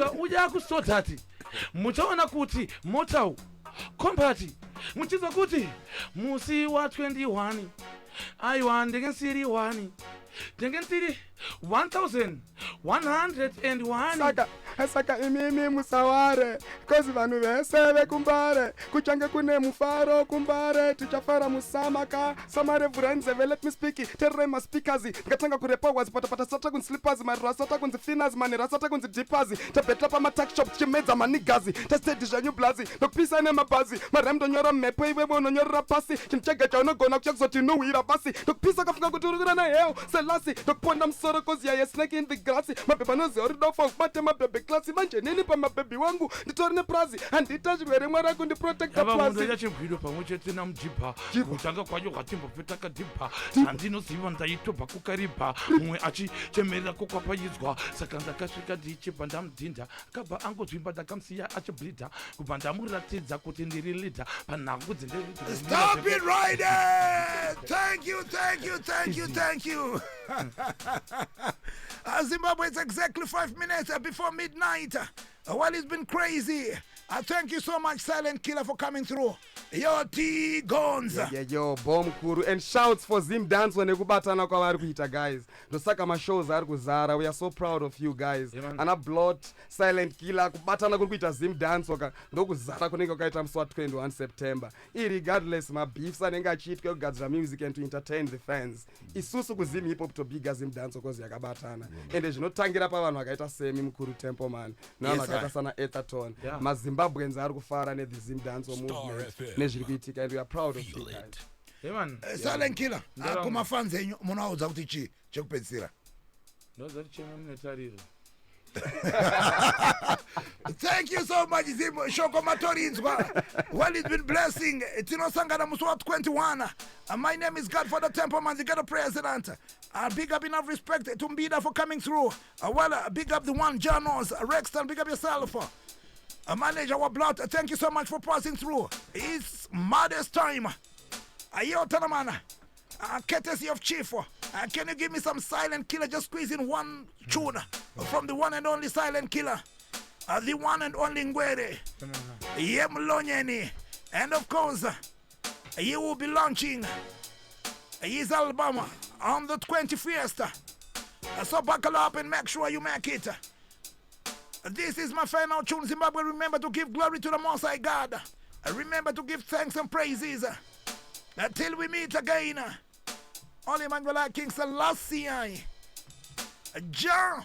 saka uja kusotati muchaona kuti motau kompati muchizwa kuti musi wa 21 aiwa ndenge 1101 saka imimi musaware kozi vanhu vese vekumbare kuchange kune mufaro kumbare tichafara musamaka samarevhurenze let me speak terere maspikazi ndikatanga kurepa wazipatapata sata kunzi slippers marasata kunzi finas manirasata kunzi dipazi tabeta pamatakshop tichimedza manigazi tastedi zvanyublazi ndokupisa nemabhazi maremndonyora mmepo iwewe unonyorera pasi chinhu chega chaunogona kuchakuzoti unohwira pasi ndokupisa kafunga kuti uri kurana heo selasi ndokuponda musoro kozi yaye snake in the grass mabhebha anoziva uri dofa kubate mabhebhe klasi manje nini pamabhebhi wangu nditori neprazi handita zvirwere mwari kundiprotekta munhu achachibwido pamwe chete namujibha kutanga kwacho kwatimbopetakadhibha handinoziva ndaitobva kukaribha mumwe achichemerera kokwapayidzwa saka ndakasvika ndichibva ndamudhinda akabva angodzvimba ndakamusiya achibhlidha kubva ndamuratidza kuti ndiri lidha panhangu Stop it right there! Thank you. Zimbabwe, it's exactly 5 minutes before midnight. Well, it's been crazy. Thank you so much, Silent Killer, for coming through. Yo, T Gonz. Yo, Bomb Kuru. And shouts for Zimdance when you kubatana kwa wari kuhita, guys. Dosaka ma shows are kuzara. We are so proud of you, guys. Yeah, Ana Blood, Silent Killer, kubatana kuhita Zimdance waka. Ndo kuzara kunenga kaita mswat 21 September. Irregardless, ma beefs anenga cheat kwa gadzra music and to entertain the fans. Isusu kuzimi hip hop to bigger Zimdance wakozi yakabatana. And there's no tangira pa wanu wakaita semi mkuru Templeman. Na wakaita sana Ethaton. Ma Zimbabweans are kufara ne the Zimdance movement. And we are proud of you guys. Hey man. Silent Killer. Kuma fans enyu munaudza kuti chi chekupedzisira. Ndoza chemune Thank you so much Zim Shoko Matorinzwa. Well, it's been blessing. Tinosangana musi wa 21. My name is Godfatha Templeman, the ghetto president. Big up enough respect to Mbida for coming through. Big up the one Janos, Rexton, big up yourself. Manager our blood, thank you so much for passing through. It's maddest time. Yo, Tanaman, courtesy of Chief. Can you give me some Silent Killer? Just squeeze in one tune from the one and only Silent Killer. The one and only Ngwere. Yemlonyeni. And of course, he will be launching his album on the 21st. So buckle up and make sure you make it. This is my final tune, Zimbabwe. Remember to give glory to the Most High God. Remember to give thanks and praises. Until we meet again. Only Mangola King Selassie. Jah.